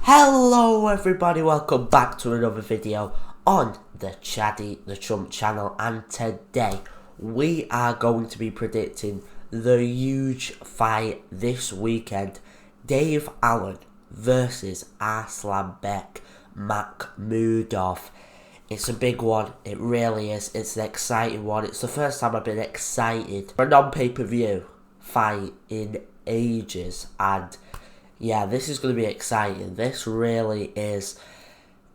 Hello everybody, welcome back to another video on the Chaddy the Chump channel, and today we are going to be predicting the huge fight this weekend. Dave Allen versus Arslanbek Makhmudov. It's a big one, it really is. It's an exciting one. It's the first time I've been excited for a non-pay-per-view fight in ages, and yeah, this is going to be exciting. This really is.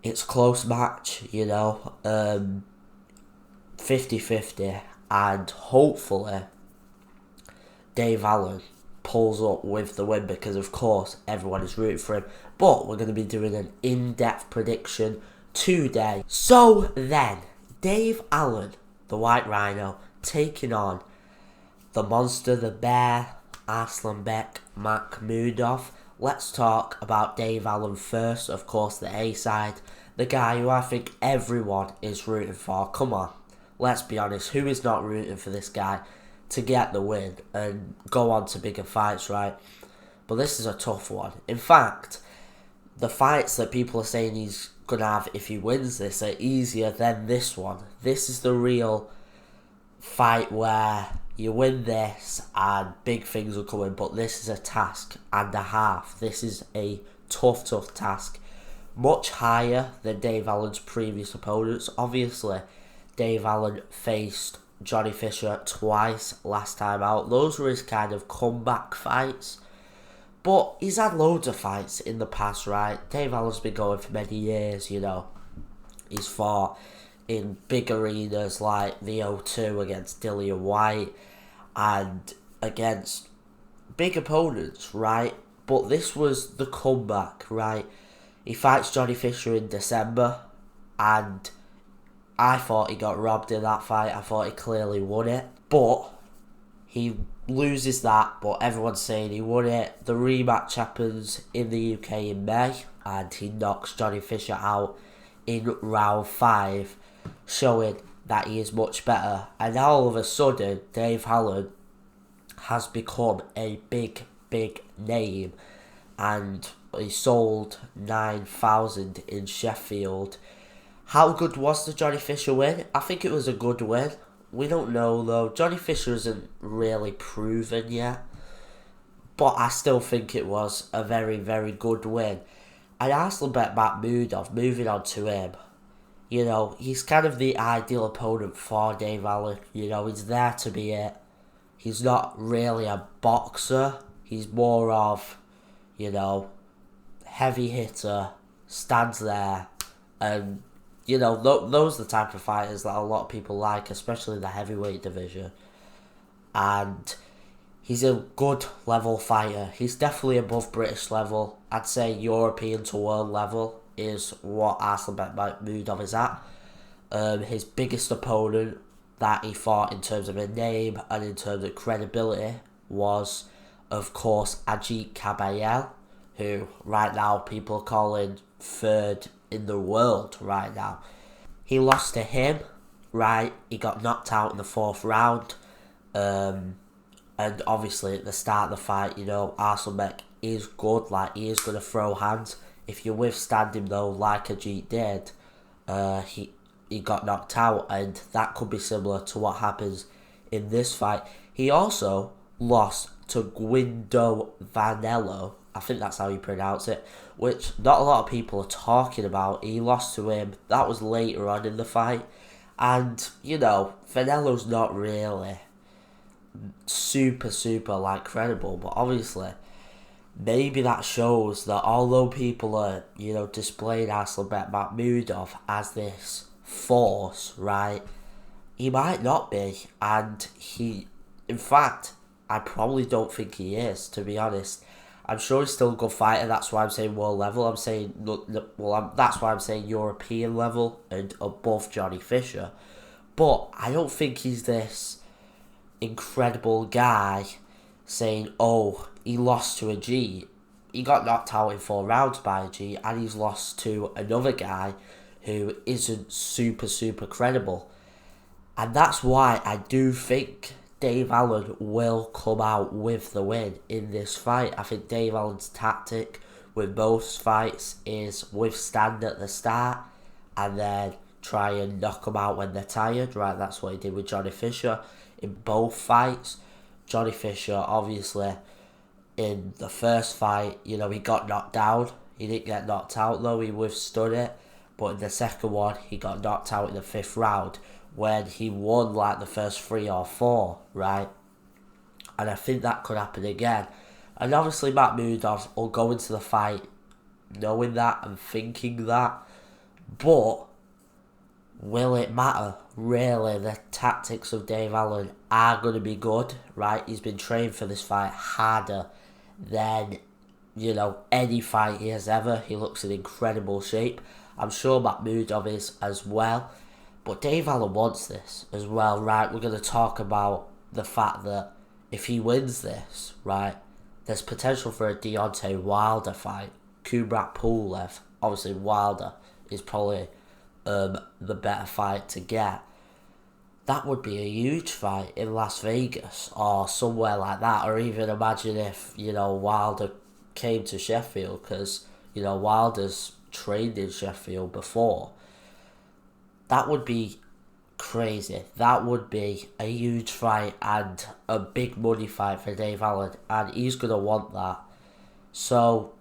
It's a close match, 50-50, and hopefully Dave Allen pulls up with the win, because of course everyone is rooting for him. But we're going to be doing an in-depth prediction today. So then, Dave Allen, the White Rhino, taking on the monster, the bear, Arslanbek Makhmudov. Let's talk about Dave Allen first, of course, the A-side. The guy who I think everyone is rooting for. Come on, let's be honest. Who is not rooting for this guy to get the win and go on to bigger fights, right? But this is a tough one. In fact, the fights that people are saying he's going to have if he wins this are easier than this one. This is the real fight where you win this and big things are coming, but this is a task and a half. This is a tough task. Much higher than Dave Allen's previous opponents. Obviously, Dave Allen faced Johnny Fisher twice last time out. Those were his kind of comeback fights. But he's had loads of fights in the past, right? Dave Allen's been going for many years, He's fought in big arenas like the O2 against Dillian White and against big opponents, right? But this was the comeback, right? He fights Johnny Fisher in December, and I thought he got robbed in that fight. I thought he clearly won it, but he loses that, but everyone's saying he won it. The rematch happens in the UK in May, and he knocks Johnny Fisher out in round 5, showing that he is much better. And now all of a sudden, Dave Allen has become a big name, and he sold 9,000 in Sheffield. How good was the Johnny Fisher win? I think it was a good win. We don't know though. Johnny Fisher isn't really proven yet, but I still think it was a very good win. And Arslanbek Makhmudov, moving on to him, he's kind of the ideal opponent for Dave Allen. He's there to be it. He's not really a boxer. He's more of, heavy hitter, stands there, and, those are the type of fighters that a lot of people like, especially the heavyweight division. And he's a good level fighter. He's definitely above British level. I'd say European to world level is what Arslanbek Makhmudov is at. His biggest opponent that he fought in terms of a name and in terms of credibility was, of course, Ajit Kabayel, who right now people are calling third in the world right now. He lost to him, right? He got knocked out in the 4th round. And obviously at the start of the fight, Arslanbek is good, like he is going to throw hands. If you withstand him though, like Ajit did, he got knocked out, and that could be similar to what happens in this fight. He also lost to Guido Vanello, I think that's how you pronounce it, which not a lot of people are talking about. He lost to him. That was later on in the fight. And, Vanello's not really super credible, but obviously maybe that shows that although people are, displaying Arslanbek Makhmudov as this force, right, he might not be. And in fact, I probably don't think he is, to be honest. I'm sure he's still a good fighter. That's why I'm saying world level. That's why I'm saying European level and above Johnny Fisher. But I don't think he's this incredible guy saying, oh, he lost to a G. He got knocked out in 4 rounds by a G, and he's lost to another guy who isn't super credible. And that's why I do think Dave Allen will come out with the win in this fight. I think Dave Allen's tactic with most fights is withstand at the start and then try and knock them out when they're tired, right? That's what he did with Johnny Fisher in both fights. Johnny Fisher, obviously, in the first fight, he got knocked down. He didn't get knocked out though, he withstood it. But in the second one, he got knocked out in the 5th round when he won like the first 3 or 4, right? And I think that could happen again. And obviously Makhmudov will go into the fight knowing that and thinking that. But will it matter? Really, the tactics of Dave Allen are going to be good, right? He's been trained for this fight harder than, any fight he has ever. He looks in incredible shape. I'm sure Makhmudov is as well. But Dave Allen wants this as well, right? We're going to talk about the fact that if he wins this, right, there's potential for a Deontay Wilder fight. Kubrat Pulev. Obviously, Wilder is probably the better fight to get. That would be a huge fight in Las Vegas or somewhere like that. Or even imagine if, Wilder came to Sheffield, because, Wilder's trained in Sheffield before. That would be crazy. That would be a huge fight and a big money fight for Dave Allen, and he's going to want that. So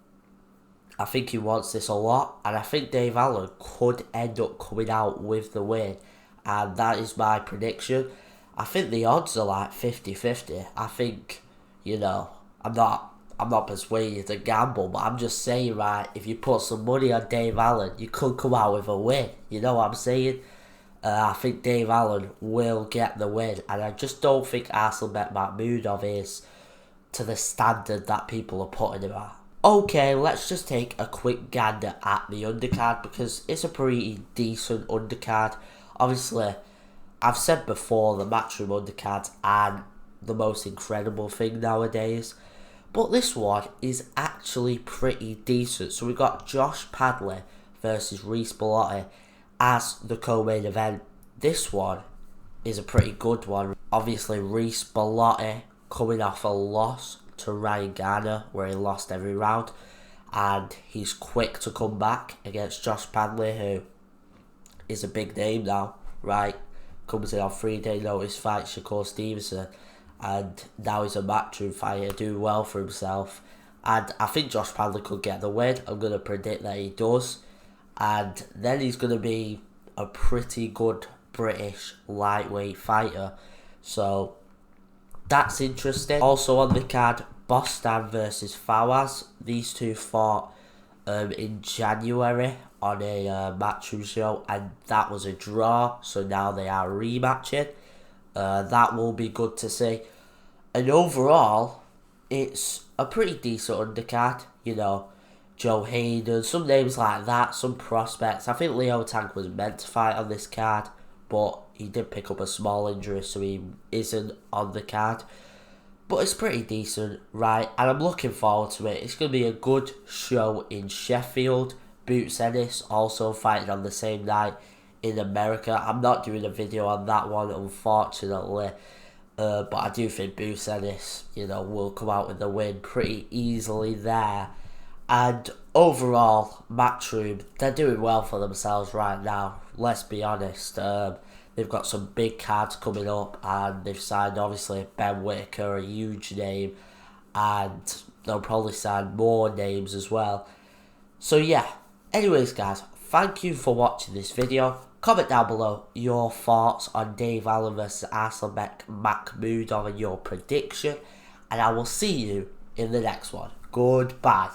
I think he wants this a lot, and I think Dave Allen could end up coming out with the win, and that is my prediction. I think the odds are like 50-50. I think, I'm not persuaded to gamble, but I'm just saying, right, if you put some money on Dave Allen, you could come out with a win. You know what I'm saying? I think Dave Allen will get the win, and I just don't think Arslanbek Makhmudov is to the standard that people are putting him at. Okay, let's just take a quick gander at the undercard, because it's a pretty decent undercard. Obviously, I've said before, the Matchroom undercards aren't the most incredible thing nowadays, but this one is actually pretty decent. So we've got Josh Padley versus Reece Bellotti as the co-main event. This one is a pretty good one. Obviously, Reece Bellotti coming off a loss to Ryan Garner, where he lost every round, and he's quick to come back against Josh Padley, who is a big name now, right? Comes in on 3-day notice, fights Shakur Stevenson, and now he's a Matchroom fighter, doing well for himself. And I think Josh Padley could get the win. I'm going to predict that he does. And then he's going to be a pretty good British lightweight fighter. So that's interesting. Also on the card, Bostan versus Fawaz. These two fought in January on a Matchroom show, and that was a draw. So now they are rematching. That will be good to see. And overall, it's a pretty decent undercard. Joe Hayden, some names like that, some prospects. I think Leo Tank was meant to fight on this card, but he did pick up a small injury, so he isn't on the card. But it's pretty decent, right? And I'm looking forward to it. It's going to be a good show in Sheffield. Boots Ennis also fighting on the same night in America. I'm not doing a video on that one, unfortunately. But I do think Boots Ennis, will come out with the win pretty easily there. And overall, Matchroom, they're doing well for themselves right now. Let's be honest. They've got some big cards coming up, and they've signed, obviously, Ben Whittaker, a huge name. And they'll probably sign more names as well. So, yeah. Anyways, guys, thank you for watching this video. Comment down below your thoughts on Dave Allen versus Arslanbek Makhmudov and your prediction. And I will see you in the next one. Goodbye.